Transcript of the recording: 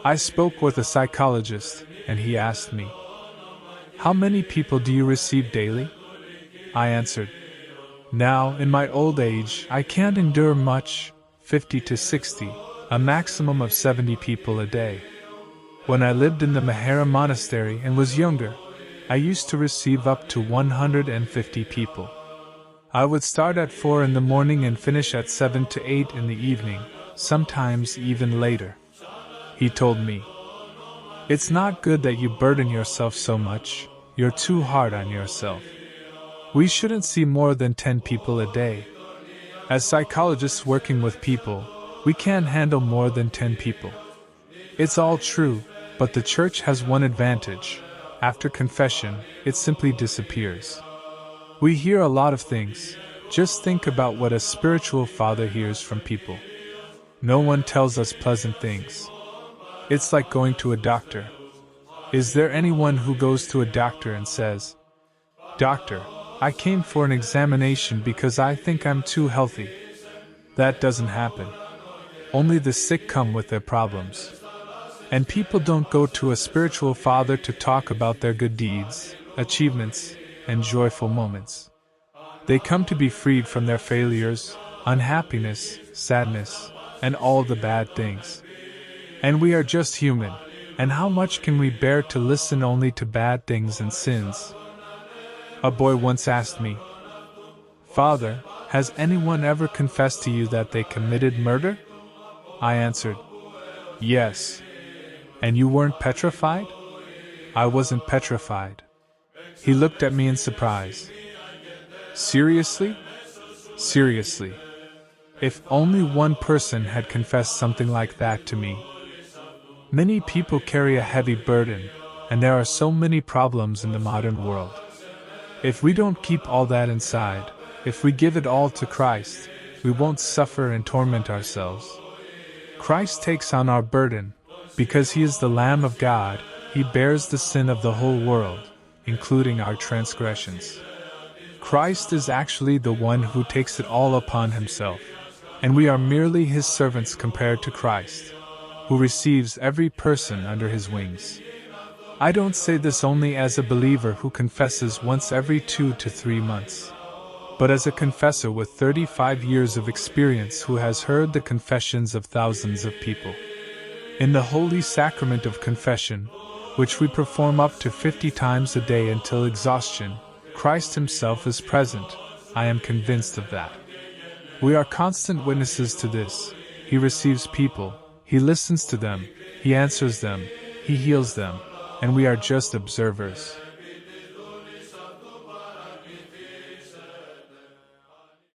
I spoke with a psychologist, and he asked me, "How many people do you receive daily?" I answered, "Now, in my old age, I can't endure much, 50 to 60, a maximum of 70 people a day. When I lived in the Mahara monastery and was younger, I used to receive up to 150 people. I would start at 4 in the morning and finish at 7 to 8 in the evening, sometimes even later." He told me, "It's not good that you burden yourself so much, you're too hard on yourself. We shouldn't see more than 10 people a day. As psychologists working with people, we can't handle more than 10 people." It's all true, but the church has one advantage: after confession, it simply disappears. We hear a lot of things. Just think about what a spiritual father hears from people. No one tells us pleasant things. It's like going to a doctor. Is there anyone who goes to a doctor and says, "Doctor, I came for an examination because I think I'm too healthy"? That doesn't happen. Only the sick come with their problems. And people don't go to a spiritual father to talk about their good deeds, achievements, and joyful moments. They come to be freed from their failures, unhappiness, sadness, and all the bad things. And we are just human, and how much can we bear to listen only to bad things and sins? A boy once asked me, "Father, has anyone ever confessed to you that they committed murder?" I answered, "Yes." "And you weren't petrified?" I wasn't petrified. He looked at me in surprise. "Seriously?" "Seriously. If only one person had confessed something like that to me." Many people carry a heavy burden, and there are so many problems in the modern world. If we don't keep all that inside, if we give it all to Christ, we won't suffer and torment ourselves. Christ takes on our burden. Because He is the Lamb of God, He bears the sin of the whole world, including our transgressions. Christ is actually the one who takes it all upon Himself, and we are merely His servants compared to Christ, who receives every person under His wings. I don't say this only as a believer who confesses once every 2 to 3 months, but as a confessor with 35 years of experience who has heard the confessions of thousands of people. In the holy sacrament of confession, which we perform up to 50 times a day until exhaustion, Christ Himself is present. I am convinced of that. We are constant witnesses to this. He receives people, He listens to them, He answers them, He heals them, and we are just observers.